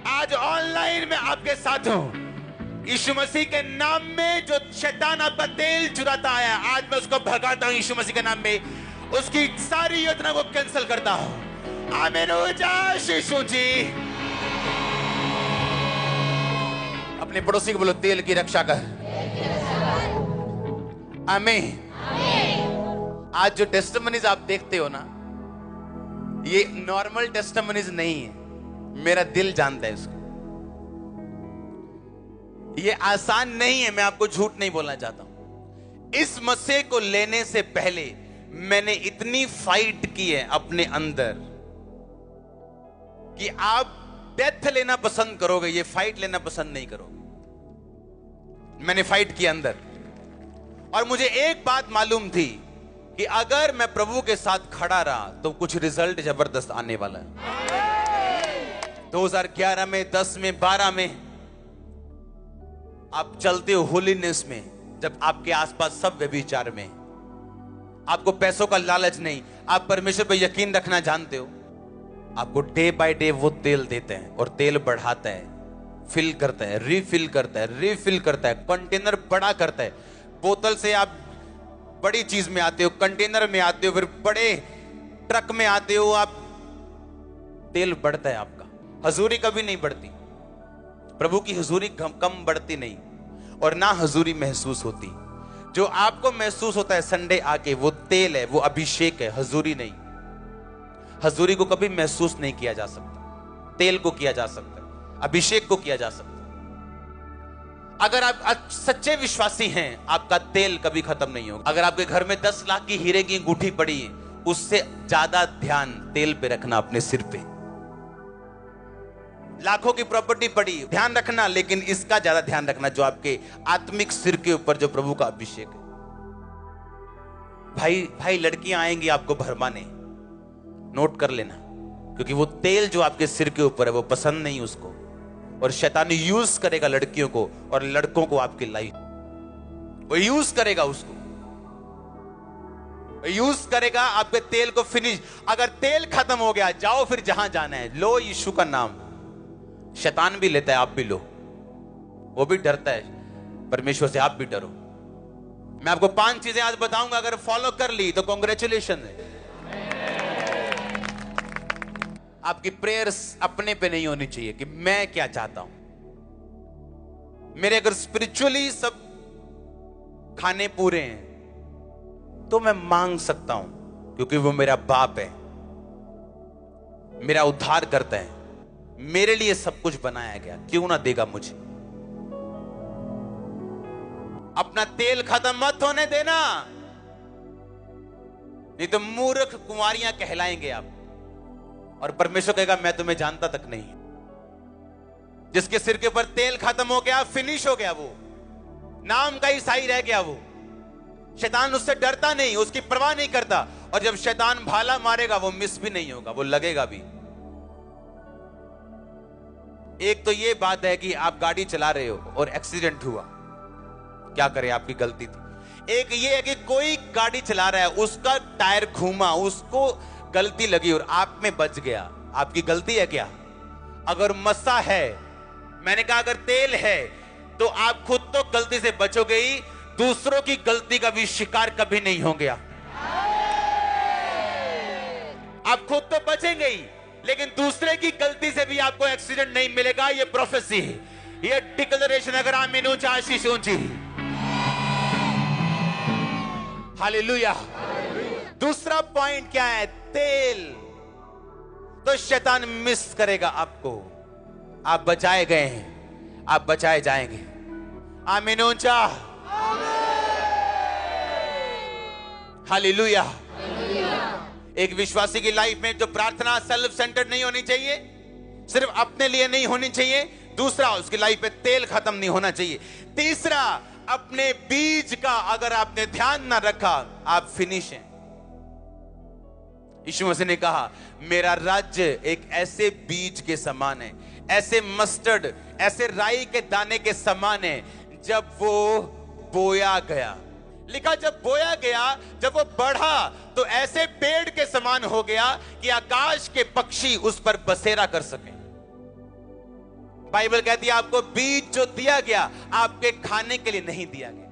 आज ऑनलाइन में आपके साथ हूं। यीशु मसीह के नाम में जो शैतान आपका तेल चुराता आया, आज मैं उसको भगाता हूं यीशु मसीह के नाम में। उसकी सारी योजना को कैंसिल करता हूं। आमीन। हो जा यीशु जी। अपने पड़ोसी को बोलो तेल की रक्षा कर। आमीन। आज जो टेस्टिमनीज आप देखते हो ना, ये नॉर्मल टेस्टिमनीज नहीं है। मेरा दिल जानता है इसको। ये आसान नहीं है, मैं आपको झूठ नहीं बोलना चाहता हूं। इस मसीह को लेने से पहले मैंने इतनी फाइट की है अपने अंदर कि आप डेथ लेना पसंद करोगे, ये फाइट लेना पसंद नहीं करोगे। मैंने फाइट की अंदर, और मुझे एक बात मालूम थी कि अगर मैं प्रभु के साथ खड़ा रहा तो कुछ रिजल्ट जबरदस्त आने वाला है। 2011 में, 10 में, 12 में आप चलते हो होलीनेस में, जब आपके आसपास सब व्यभिचार में, आपको पैसों का लालच नहीं, आप परमेश्वर पर यकीन रखना जानते हो, आपको डे बाय डे वो तेल देते हैं और तेल बढ़ाता है, फिल करता है, रिफिल करता है, रिफिल करता है, कंटेनर बड़ा करता है। बोतल से आप बड़ी चीज में आते हो, कंटेनर में आते हो, फिर बड़े ट्रक में आते हो, आप तेल बढ़ता है आपका। हजूरी कभी नहीं बढ़ती, प्रभु की हजूरी कम बढ़ती नहीं और ना हजूरी महसूस होती। जो आपको महसूस होता है संडे आके, वो तेल है, वो अभिषेक है, हजूरी नहीं। हजूरी को कभी महसूस नहीं किया जा सकता, तेल को किया जा सकता है, अभिषेक को किया जा सकता है। अगर आप सच्चे विश्वासी हैं, आपका तेल कभी खत्म नहीं होगा। अगर आपके घर में 10 लाख की हीरे की अंगूठी पड़ी है, उससे ज्यादा ध्यान तेल पे रखना, अपने सिर पे। लाखों की प्रॉपर्टी पड़ी, ध्यान रखना, लेकिन इसका ज्यादा ध्यान रखना जो आपके आत्मिक सिर के ऊपर जो प्रभु का अभिषेक है। भाई लड़कियां आएंगी आपको भरमाने, नोट कर लेना, क्योंकि वो तेल जो आपके सिर के ऊपर है वो पसंद नहीं उसको, और शैतान यूज करेगा लड़कियों को और लड़कों को, आपकी लाइफ वो यूज करेगा, उसको यूज करेगा आपके तेल को फिनिश। अगर तेल खत्म हो गया, जाओ फिर जहां जाना है, लो यीशु का नाम। शैतान भी लेता है, आप भी लो, वो भी डरता है परमेश्वर से, आप भी डरो। मैं आपको 5 चीजें आज बताऊंगा, अगर फॉलो कर ली तो कांग्रेचुलेशन है। आपकी प्रेयर्स अपने पे नहीं होनी चाहिए कि मैं क्या चाहता हूं। मेरे अगर स्पिरिचुअली सब खाने पूरे हैं तो मैं मांग सकता हूं, क्योंकि वो मेरा बाप है, मेरा उद्धार करता है, मेरे लिए सब कुछ बनाया गया, क्यों ना देगा मुझे। अपना तेल खत्म मत होने देना, नहीं तो मूर्ख कुंवारियां कहलाएंगे आप, और परमेश्वर कहेगा मैं तुम्हें जानता तक नहीं। जिसके सिर के ऊपर तेल खत्म हो गया, फिनिश हो गया, वो नाम का ईसाई रह गया, वो शैतान उससे डरता नहीं, उसकी परवाह नहीं करता, और जब शैतान भाला मारेगा वो मिस भी नहीं होगा, वो लगेगा भी। एक तो ये बात है कि आप गाड़ी चला रहे हो और एक्सीडेंट हुआ, क्या करें, आपकी गलती थी। एक ये है कि कोई गाड़ी चला रहा है, उसका टायर घूमा, उसको गलती लगी और आप में बच गया, आपकी गलती है क्या? अगर मस्सा है, मैंने कहा अगर तेल है, तो आप खुद तो गलती से बचोगे ही, दूसरों की गलती का भी शिकार कभी नहीं होंगे। आप खुद तो बचेंगे ही, लेकिन दूसरे की गलती से भी आपको एक्सीडेंट नहीं मिलेगा। ये प्रोफेसी है, ये डिक्लेरेशन। अगर आमीन ऊंचा, आशीष ऊंची। हालेलुया। दूसरा पॉइंट क्या है? तेल। तो शैतान मिस करेगा आपको। आप बचाए गए हैं, आप बचाए जाएंगे। आमीन ऊंचा। हालेलुया। एक विश्वासी की लाइफ में जो प्रार्थना सेल्फ सेंटर्ड नहीं होनी चाहिए, सिर्फ अपने लिए नहीं होनी चाहिए। दूसरा, उसकी लाइफ में तेल खत्म नहीं होना चाहिए। तीसरा, अपने बीज का अगर आपने ध्यान ना रखा, आप फिनिश हैं। यीशु मसीह ने कहा मेरा राज्य एक ऐसे बीज के समान है, ऐसे मस्टर्ड, ऐसे राई के दाने के समान है, जब वो बोया गया। लिखा जब बोया गया, जब वो बढ़ा तो ऐसे पेड़ के समान हो गया कि आकाश के पक्षी उस पर बसेरा कर सके। बाइबल कहती है आपको बीज जो दिया गया, आपके खाने के लिए नहीं दिया गया।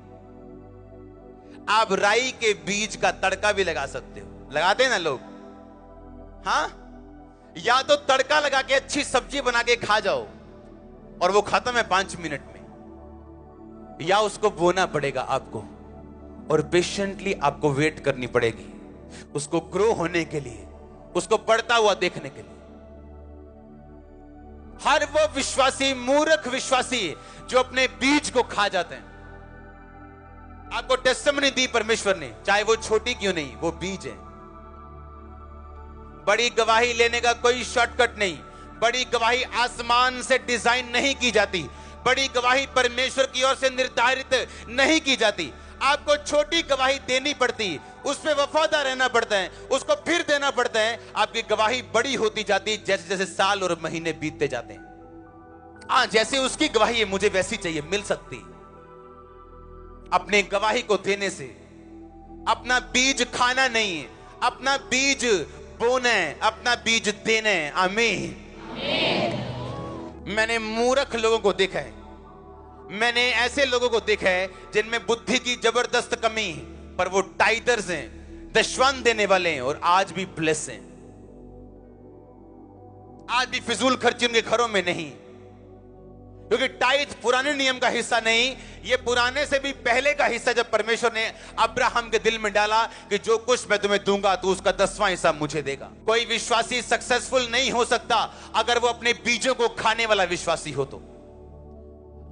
आप राई के बीज का तड़का भी लगा सकते हो, लगाते हैं ना लोग, हाँ? या तो तड़का लगा के अच्छी सब्जी बना के खा जाओ और वो खत्म है 5 मिनट में, या उसको बोना पड़ेगा आपको और पेशेंटली आपको वेट करनी पड़ेगी उसको ग्रो होने के लिए, उसको बढ़ता हुआ देखने के लिए। हर वो विश्वासी मूर्ख विश्वासी जो अपने बीज को खा जाते हैं। आपको टेस्टिमनी दी परमेश्वर ने, चाहे वो छोटी क्यों नहीं, वो बीज है। बड़ी गवाही लेने का कोई शॉर्टकट नहीं। बड़ी गवाही आसमान से डिजाइन नहीं की जाती, बड़ी गवाही परमेश्वर की ओर से निर्धारित नहीं की जाती। आपको छोटी गवाही देनी पड़ती, उस पर वफादार रहना पड़ता है, उसको फिर देना पड़ता है। आपकी गवाही बड़ी होती जाती है जैसे जैसे साल और महीने बीतते जाते हैं। हाँ, जैसे उसकी गवाही है मुझे वैसी चाहिए, मिल सकती। अपने गवाही को देने से अपना बीज खाना नहीं है, अपना बीज बोना है, अपना बीज देना है। आमीन। मैंने मूर्ख लोगों को देखा है, मैंने ऐसे लोगों को देखा है जिनमें बुद्धि की जबरदस्त कमी है, पर वो टाइटर्स हैं, दशवान देने वाले हैं और आज भी ब्लेस हैं। आज भी फिजूल खर्ची उनके घरों में नहीं, क्योंकि टाइथ पुराने नियम का हिस्सा नहीं, ये पुराने से भी पहले का हिस्सा। जब परमेश्वर ने अब्राहम के दिल में डाला कि जो कुछ मैं तुम्हें दूंगा तो उसका 10वां हिस्सा मुझे देगा। कोई विश्वासी सक्सेसफुल नहीं हो सकता अगर वो अपने बीजों को खाने वाला विश्वासी हो। तो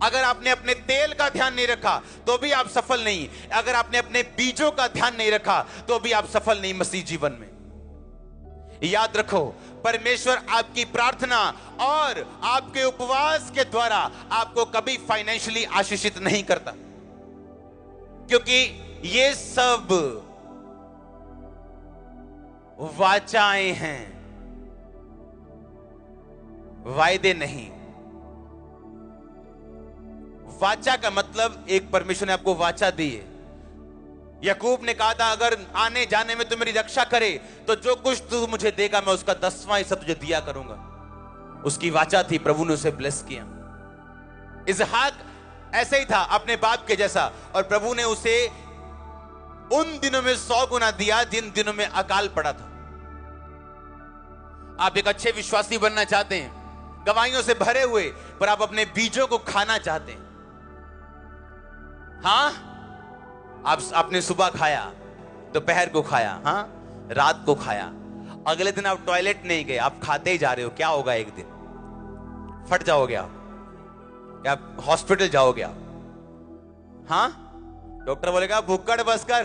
अगर आपने अपने तेल का ध्यान नहीं रखा तो भी आप सफल नहीं, अगर आपने अपने बीजों का ध्यान नहीं रखा तो भी आप सफल नहीं मसीह जीवन में। याद रखो, परमेश्वर आपकी प्रार्थना और आपके उपवास के द्वारा आपको कभी फाइनेंशियली आशीषित नहीं करता, क्योंकि ये सब वाचाएं हैं, वायदे नहीं। वाचा का मतलब एक परमेश्वर ने आपको वाचा दी है। याकूब ने कहा था अगर आने जाने में तू मेरी रक्षा करे तो जो कुछ तू मुझे देगा मैं उसका 10वां हिस्सा तुझे दिया करूंगा। उसकी वाचा थी, प्रभु ने उसे ब्लेस किया। इसहाक ऐसे ही था, अपने बाप के जैसा, और प्रभु ने उसे उन दिनों में 100 गुना दिया जिन दिनों में अकाल पड़ा था। आप एक अच्छे विश्वासी बनना चाहते हैं, गवाहियों से भरे हुए, पर आप अपने बीजों को खाना चाहते हैं। हाँ, आपने सुबह खाया, दोपहर को खाया, हाँ, रात को खाया, अगले दिन आप टॉयलेट नहीं गए, आप खाते ही जा रहे हो। क्या होगा? एक दिन फट जाओगे आप, या हॉस्पिटल जाओगे आप। हाँ, डॉक्टर बोलेगा भुक्कड़ बस कर,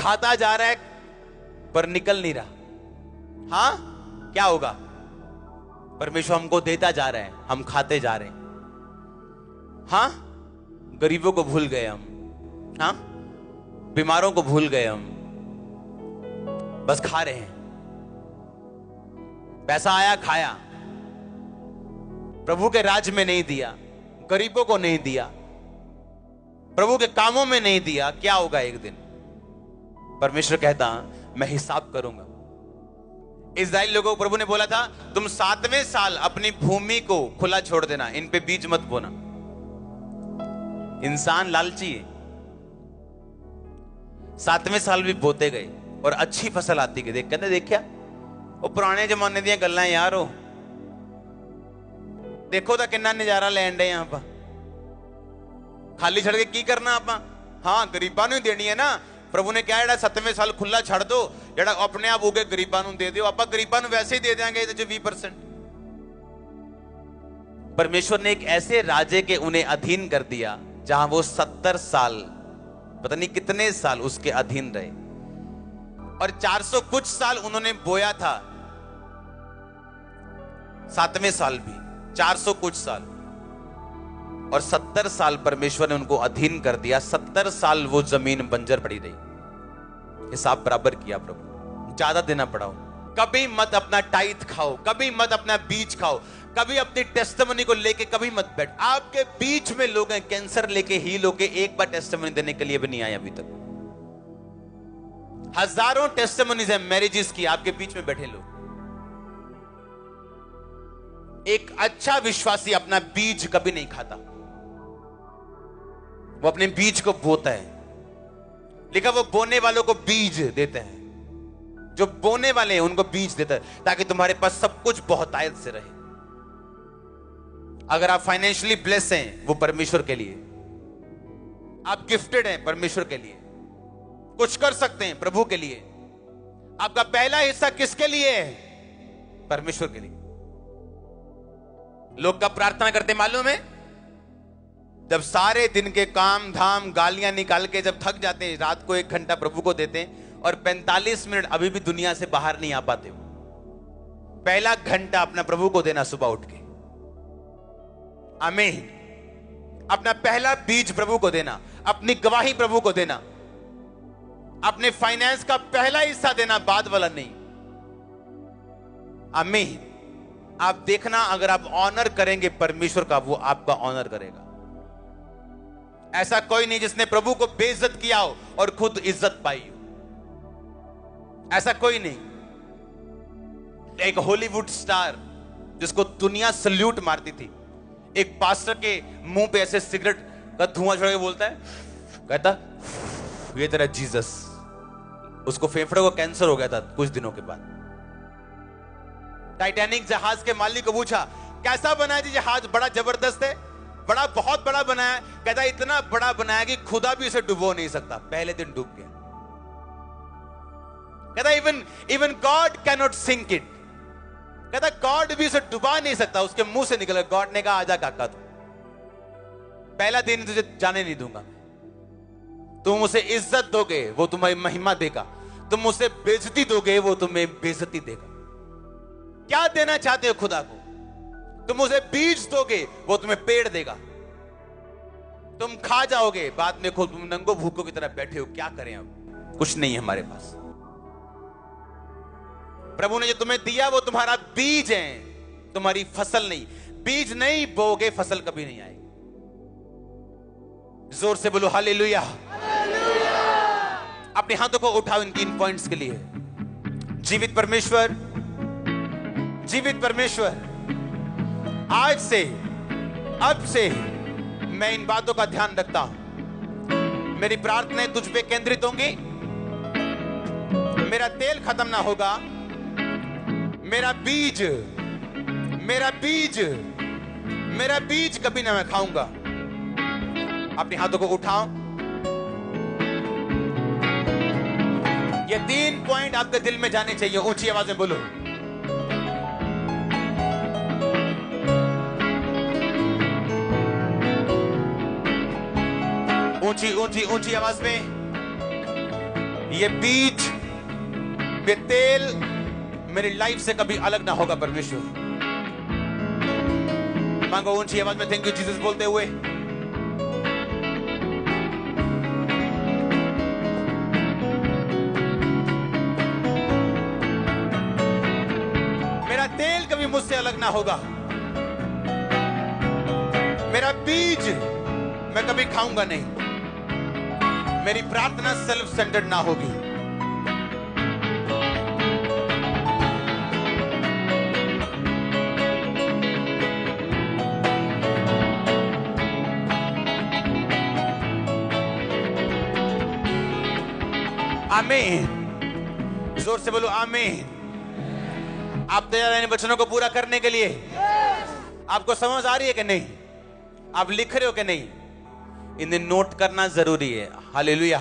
खाता जा रहा है पर निकल नहीं रहा। हाँ, क्या होगा? परमेश्वर हमको देता जा रहा है, हम खाते जा रहे हैं। हाँ, गरीबों को भूल गए हम, हाँ, बीमारों को भूल गए हम, बस खा रहे हैं। पैसा आया, खाया, प्रभु के राज में नहीं दिया, गरीबों को नहीं दिया, प्रभु के कामों में नहीं दिया। क्या होगा? एक दिन परमेश्वर कहता मैं हिसाब करूंगा। इस्राएल लोगों को प्रभु ने बोला था तुम 7वें साल अपनी भूमि को खुला छोड़ देना, इन पे बीज मत बोना। इंसान लालची है। 7वें साल भी बोते गए और अच्छी फसल आती गई। कहते देखा वो पुराने जमाने दी गल्लां यार, हो देखो तो कितना नजारा लैन डे यहां पर, खाली छड़ के की करना आप? हाँ, गरीबां नूं देनी है ना। प्रभु ने क्या, जेड़ा 7वें साल खुला छड़ दो, जेड़ा अपने आप उगे गरीबां नूं दे दियो। आप गरीबां नूं वैसे ही दे देंगे 20%। परमेश्वर ने एक ऐसे राजे के उन्हें अधीन कर दिया जहां वो 70 साल, पता नहीं कितने साल उसके अधीन रहे, और 400 कुछ साल उन्होंने बोया था। 7वें साल भी 400 कुछ साल, और 70 साल परमेश्वर ने उनको अधीन कर दिया। 70 साल वो जमीन बंजर पड़ी रही। हिसाब बराबर किया प्रभु, ज्यादा देना पड़ा। कभी मत अपना टाइथ खाओ, कभी मत अपना बीज खाओ, कभी अपनी टेस्टिमनी को लेके कभी मत बैठ। आपके बीच में लोग हैं कैंसर लेके हील होके, एक बार टेस्टिमनी देने के लिए भी नहीं आए अभी तक। हजारों टेस्टिमनीज हैं मैरिजेस की, आपके बीच में बैठे लोग। एक अच्छा विश्वासी अपना बीज कभी नहीं खाता, वो अपने बीज को बोता है। लिखा वो बोने वालों को बीज देते हैं, जो बोने वाले हैं उनको बीज देता है, ताकि तुम्हारे पास सब कुछ बहुतायत से रहे। अगर आप फाइनेंशियली ब्लेस हैं, वो परमेश्वर के लिए। आप गिफ्टेड हैं परमेश्वर के लिए, कुछ कर सकते हैं प्रभु के लिए। आपका पहला हिस्सा किसके लिए है? परमेश्वर के लिए। लोग कब प्रार्थना करते मालूम है? जब सारे दिन के काम धाम गालियां निकाल के जब थक जाते हैं, रात को 1 घंटा प्रभु को देते हैं और 45 मिनट अभी भी दुनिया से बाहर नहीं आ पाते हो। पहला घंटा अपना प्रभु को देना सुबह उठ के। आमीन। अपना पहला बीज प्रभु को देना, अपनी गवाही प्रभु को देना, अपने फाइनेंस का पहला हिस्सा देना, बाद वाला नहीं। आमीन। आप देखना, अगर आप ऑनर करेंगे परमेश्वर का, वो आपका ऑनर करेगा। ऐसा कोई नहीं जिसने प्रभु को बेइज्जत किया हो और खुद इज्जत पाई हो। ऐसा कोई नहीं। एक हॉलीवुड स्टार जिसको दुनिया सल्यूट मारती थी, एक पास्टर के मुंह पे ऐसे सिगरेट का धुआं छोड़ के बोलता है, कहता ये तेरा जीसस। उसको फेफड़े को कैंसर हो गया था कुछ दिनों के बाद। टाइटैनिक जहाज के मालिक को पूछा, कैसा बना जी जहाज? बड़ा जबरदस्त है, बड़ा बहुत बड़ा बनाया। कहता इतना बड़ा बनाया कि खुदा भी उसे डुबो नहीं सकता। पहले दिन डूब गया। कहता even God can not sink it. कहता गॉड भी उसे डुबा नहीं सकता। उसके मुंह से निकला। गॉड ने कहा आजा काका, तू पहला दिन तुझे जाने नहीं दूंगा। तुम उसे इज्जत दोगे, वो तुम्हें महिमा देगा। तुम उसे बेइज्जती दोगे, वो तुम्हें बेइज्जती देगा। क्या देना चाहते हो खुदा को? तुम उसे बीज दोगे, वो तुम्हें पेड़ देगा। तुम खा जाओगे, बाद में खुद तुम नंगो भूखों की तरह बैठे हो। क्या करें? अब कुछ नहीं है हमारे पास। प्रभु ने जो तुम्हें दिया वो तुम्हारा बीज है, तुम्हारी फसल नहीं। बीज नहीं बोगे, फसल कभी नहीं आएगी। जोर से बोलो हालेलुया। अपने हाथों को उठाओ इन 3 पॉइंट्स के लिए। जीवित परमेश्वर, जीवित परमेश्वर, आज से, अब से मैं इन बातों का ध्यान रखता हूं। मेरी प्रार्थनाएं तुझ पे केंद्रित होंगी। मेरा तेल खत्म ना होगा। मेरा बीज कभी ना मैं खाऊंगा। अपने हाथों को उठाओ। ये 3 पॉइंट आपके दिल में जाने चाहिए। ऊंची आवाज में बोलो। ऊंची ऊंची ऊंची आवाज में। ये बीज, ये तेल मेरी लाइफ से कभी अलग ना होगा परमेश्वर। मांगो ऊंची आवाज में थैंक यू जीसस बोलते हुए। मेरा तेल कभी मुझसे अलग ना होगा। मेरा बीज मैं कभी खाऊंगा नहीं। मेरी प्रार्थना सेल्फ सेंटर्ड ना होगी। आमीन। जोर से बोलो आमीन। आप तैयार हैं इन वचनों को पूरा करने के लिए? आपको समझ आ रही है कि नहीं? आप लिख रहे हो कि नहीं? इन्हें नोट करना जरूरी है। हालेलुया।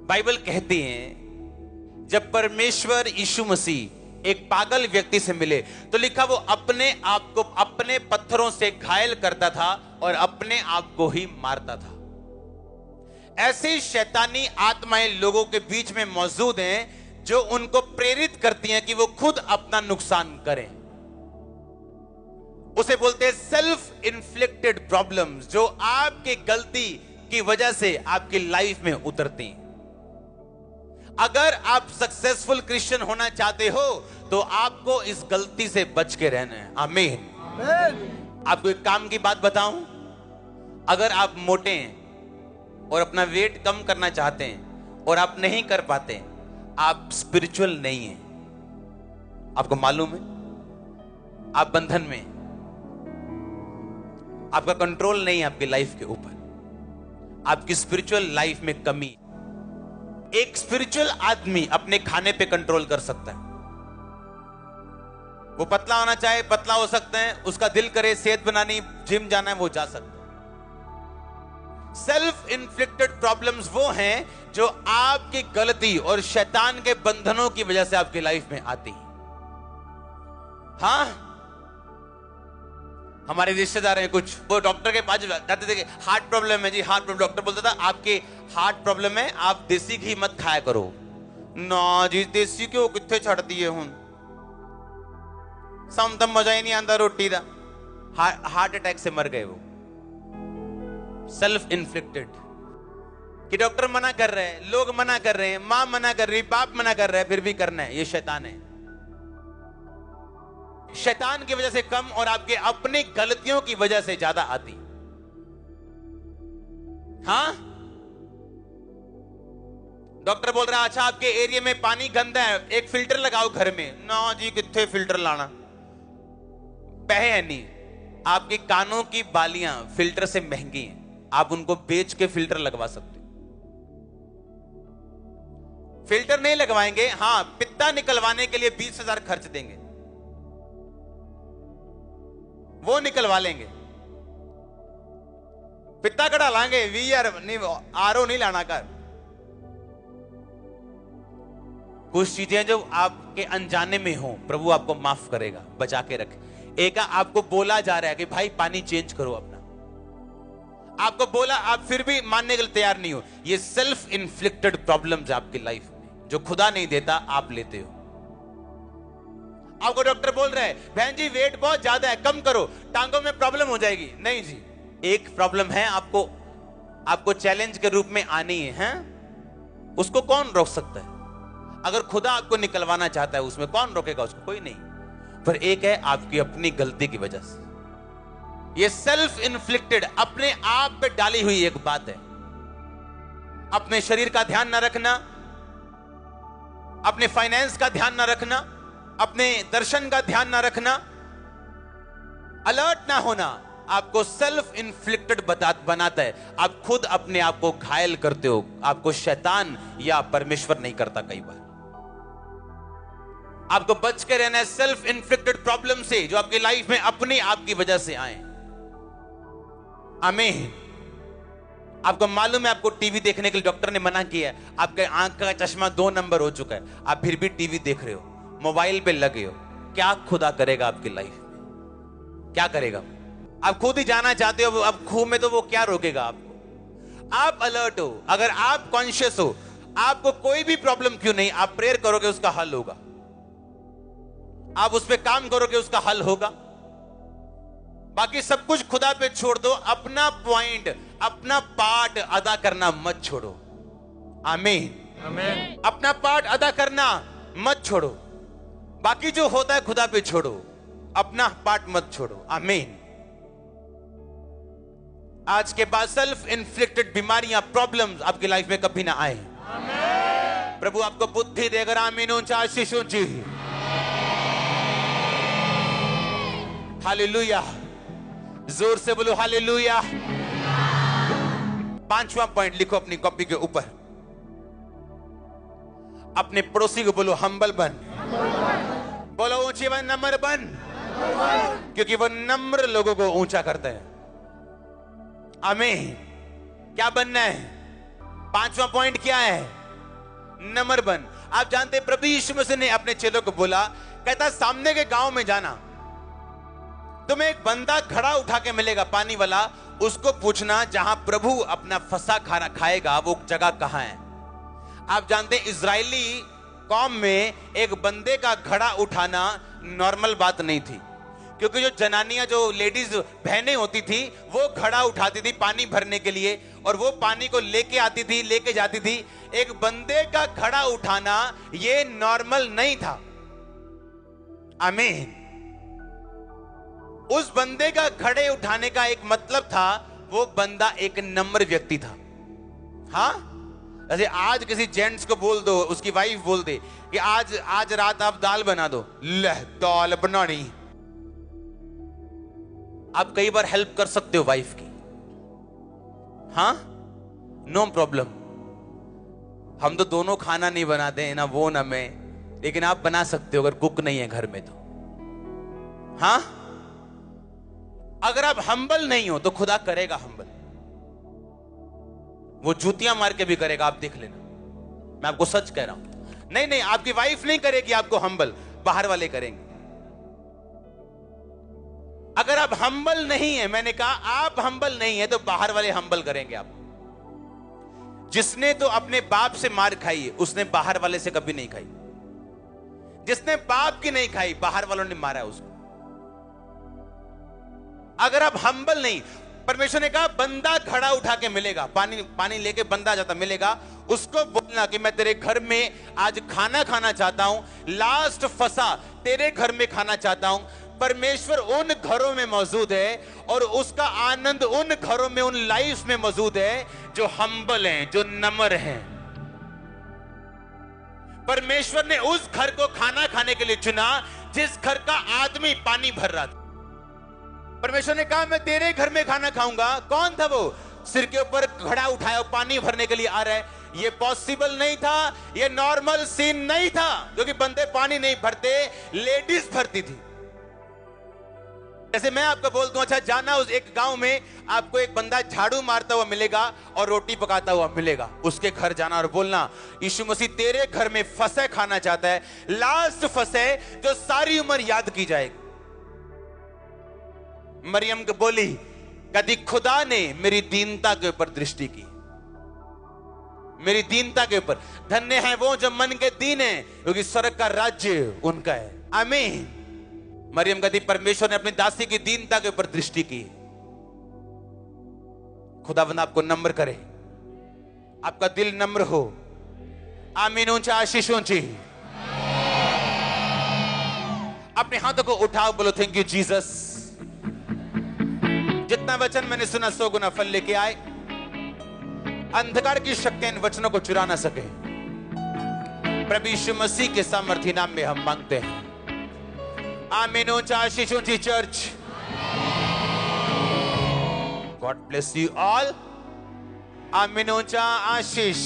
बाइबल कहती है जब परमेश्वर यीशु मसीह एक पागल व्यक्ति से मिले तो लिखा वो अपने आप को अपने पत्थरों से घायल करता था और अपने आप को ही मारता था। ऐसी शैतानी आत्माएं लोगों के बीच में मौजूद हैं जो उनको प्रेरित करती हैं कि वो खुद अपना नुकसान करें। उसे बोलते हैं सेल्फ इन्फ्लिक्टेड प्रॉब्लम्स, जो आपकी गलती की वजह से आपकी लाइफ में उतरती हैं। अगर आप सक्सेसफुल क्रिश्चियन होना चाहते हो तो आपको इस गलती से बच के रहना है। आमीन। आपको एक काम की बात बताऊं, अगर आप मोटे हैं और अपना वेट कम करना चाहते हैं और आप नहीं कर पाते, आप स्पिरिचुअल नहीं हैं। आपको मालूम है? आप बंधन में, आपका कंट्रोल नहीं है आपकी लाइफ के ऊपर। आपकी स्पिरिचुअल लाइफ में कमी। एक स्पिरिचुअल आदमी अपने खाने पे कंट्रोल कर सकता है। वो पतला होना चाहे पतला हो सकता है, उसका दिल करे सेहत बनानी, जिम जाना है, वो जा सकता है। सेल्फ इन्फ्लिक्टेड प्रॉब्लम्स वो हैं जो आपकी गलती और शैतान के बंधनों की वजह से आपकी लाइफ में आती है। हाँ, हमारे रिश्तेदार हैं कुछ, वो डॉक्टर के पास जाते थे, हार्ट प्रॉब्लम है जी, हार्ट प्रॉब्लम। डॉक्टर बोलता था आपके हार्ट प्रॉब्लम है, आप देसी घी मत खाया करो। ना जी, देसी घ्यो कितने छड़ दिए हूं, सम तम मजा ही नहीं आता रोटी का। हार्ट अटैक से मर गए वो। सेल्फ इन्फ्लिक्टेड कि डॉक्टर मना कर रहे हैं, लोग मना कर रहे हैं, मां मना कर रही, बाप मना कर रहे हैं, फिर भी करना है। ये शैतान है। शैतान की वजह से कम और आपके अपनी गलतियों की वजह से ज्यादा आती। हाँ, डॉक्टर बोल रहा है अच्छा आपके एरिया में पानी गंदा है, एक फिल्टर लगाओ घर में। ना जी, कितने फिल्टर लाना, पैसे है नहीं। आपके कानों की बालियां फिल्टर से महंगी हैं, आप उनको बेच के फिल्टर लगवा सकते हो। फिल्टर नहीं लगवाएंगे, हाँ पित्ता निकलवाने के लिए 20,000 खर्च देंगे, वो निकलवा लेंगे। पित्ता कड़ा लाएंगे, वीआर नहीं, आरओ नहीं लाना कर। कुछ चीजें जो आपके अनजाने में हो, प्रभु आपको माफ करेगा, बचा के रखे। एक आपको बोला जा रहा है कि भाई पानी चेंज करो अपना, आपको बोला, आप फिर भी मानने के लिए तैयार नहीं हो। ये सेल्फ इन्फ्लिक्टेड प्रॉब्लम्स आपकी लाइफ में, जो खुदा नहीं देता आप लेते हो। आपको डॉक्टर बोल रहा है बहन जी वेट बहुत ज्यादा है, कम करो, टांगों में प्रॉब्लम हो जाएगी। नहीं जी, एक प्रॉब्लम है आपको चैलेंज के रूप में आनी है, उसको कौन रोक सकता है? अगर खुदा आपको निकलवाना चाहता है उसमें कौन रोकेगा उसको? कोई नहीं। पर एक है आपकी अपनी गलती की वजह से, ये सेल्फ इन्फ्लिक्टेड, अपने आप पे डाली हुई एक बात है। अपने शरीर का ध्यान ना रखना, अपने फाइनेंस का ध्यान ना रखना, अपने दर्शन का ध्यान ना रखना, अलर्ट ना होना, आपको सेल्फ इन्फ्लिक्टेड बनाता है। आप खुद अपने आप को घायल करते हो, आपको शैतान या परमेश्वर नहीं करता। कई बार आपको बच के रहना है सेल्फ इन्फ्लिक्टेड प्रॉब्लम से, जो आपकी लाइफ में अपनी आपकी वजह से आए। आमीन। आपको मालूम है आपको टीवी देखने के लिए डॉक्टर ने मना किया है, आपके आंख का चश्मा 2 नंबर हो चुका है, आप फिर भी टीवी देख रहे हो, मोबाइल पे लगे हो। क्या खुदा करेगा आपकी लाइफ में? क्या करेगा? आप खुद ही जाना चाहते हो अब खूह में, तो वो क्या रोकेगा आपको? आप अलर्ट हो, अगर आप कॉन्शियस हो, आपको कोई भी प्रॉब्लम क्यों नहीं, आप प्रेयर करोगे उसका हल होगा, आप उस पर काम करोगे उसका हल होगा। बाकी सब कुछ खुदा पे छोड़ दो, अपना पॉइंट, अपना पार्ट अदा करना मत छोड़ो। आमीन, आमीन। अपना पार्ट अदा करना मत छोड़ो, बाकी जो होता है खुदा पे छोड़ो, अपना पार्ट मत छोड़ो। आमीन। आज के बाद सेल्फ इन्फ्लिक्टेड बीमारियां, प्रॉब्लम्स आपकी लाइफ में कभी ना आए। प्रभु आपको बुद्धि देकर। आमीन। ऊंचा आशीष ऊंची। हालेलुया। जोर से बोलो हालेलुया। 5वां पॉइंट लिखो अपनी कॉपी के ऊपर। अपने पड़ोसी को बोलो हम्बल बन। बोलो ऊंची बन, नम्र बन, क्योंकि वो नम्र लोगों को ऊंचा करता है। आमीन। क्या बनना है? 5वां पॉइंट क्या है? नम्र बन। आप जानते हैं प्रभु यीशु मसीह ने अपने चेलों को बोला, कहता सामने के गांव में जाना, तुम्हें एक बंदा घड़ा उठा के मिलेगा पानी वाला, उसको पूछना जहां प्रभु अपना फंसा खाना खाएगा वो जगह कहां है। आप जानते हैं इजरायली कौम में एक बंदे का घड़ा उठाना नॉर्मल बात नहीं थी, क्योंकि जो जनानियां, जो लेडीज बहनें होती थी, वो घड़ा उठाती थी पानी भरने के लिए, और वो पानी को लेके आती थी, लेके जाती थी। एक बंदे का घड़ा उठाना ये नॉर्मल नहीं था। आमीन। उस बंदे का घड़े उठाने का एक मतलब था, वो बंदा एक नम्र व्यक्ति था। हाँ, जैसे आज किसी जेंट्स को बोल दो, उसकी वाइफ बोल दे कि आज रात आप दाल बना दो, ले दाल बनानी। आप कई बार हेल्प कर सकते हो वाइफ की, हाँ, नो प्रॉब्लम। हम तो दोनों खाना नहीं बनाते हैं, ना वो ना मैं, लेकिन आप बना सकते हो अगर कुक नहीं है घर में तो। हाँ, अगर आप हम्बल नहीं हो तो खुदा करेगा हम्बल, वो जूतियां मार के भी करेगा, आप देख लेना, मैं आपको सच कह रहा हूं। नहीं, आपकी वाइफ नहीं करेगी आपको हम्बल, बाहर वाले करेंगे। अगर आप हम्बल नहीं है, मैंने कहा आप हम्बल नहीं है, तो बाहर वाले हम्बल करेंगे आपको। जिसने तो अपने बाप से मार खाई है, उसने बाहर वाले से कभी नहीं खाई। जिसने बाप की नहीं खाई, बाहर वालों ने मारा है उसको। अगर आप हम्बल नहीं, परमेश्वर ने कहा बंदा घड़ा उठा के मिलेगा, पानी लेके बंदा जाता मिलेगा, उसको बोलना कि मैं तेरे घर में आज खाना खाना चाहता हूं, लास्ट फंसा तेरे घर में खाना चाहता हूं। परमेश्वर उन घरों में मौजूद है और उसका आनंद उन घरों में, उन लाइफ में मौजूद है जो हम्बल हैं, जो नम्र हैं। परमेश्वर ने उस घर को खाना खाने के लिए चुना जिस घर का आदमी पानी भर रहा था। परमेश्वर ने कहा मैं तेरे घर में खाना खाऊंगा। कौन था वो? सिर के ऊपर घड़ा उठाया पानी भरने के लिए आ रहा है। ये पॉसिबल नहीं था, ये नॉर्मल सीन नहीं था, क्योंकि बंदे पानी नहीं भरते, लेडीज भरती थी। जैसे मैं आपको बोलता हूं, अच्छा जाना उस एक गांव में, आपको एक बंदा झाड़ू मारता हुआ मिलेगा और रोटी पकाता हुआ मिलेगा। उसके घर जाना और बोलना यीशु मसीह तेरे घर में फसे खाना चाहता है, लास्ट फसे जो सारी उम्र याद की जाएगी। मरियम को बोली, कभी खुदा ने मेरी दीनता के ऊपर दृष्टि की, मेरी दीनता के ऊपर। धन्य है वो जो मन के दीन है, क्योंकि स्वर्ग का राज्य उनका है। आमीन। मरियम कहती परमेश्वर ने अपनी दासी की दीनता के ऊपर दृष्टि की। खुदावंद आपको नम्र करे, आपका दिल नम्र हो। आमीन। ऊंचा आशीष ऊंची। अपने हाथों को उठाओ, बोलो थैंक यू जीसस। जितना वचन मैंने सुना 100 गुना फल लेके आए। अंधकार की शक्तियां इन वचनों को चुरा ना सके। प्रभु यीशु मसीह के सामर्थी नाम में हम मांगते हैं। आमीन। ऊंचा आशीष ऊंची church. God bless you all. आमीन। ऊंचा आशीष।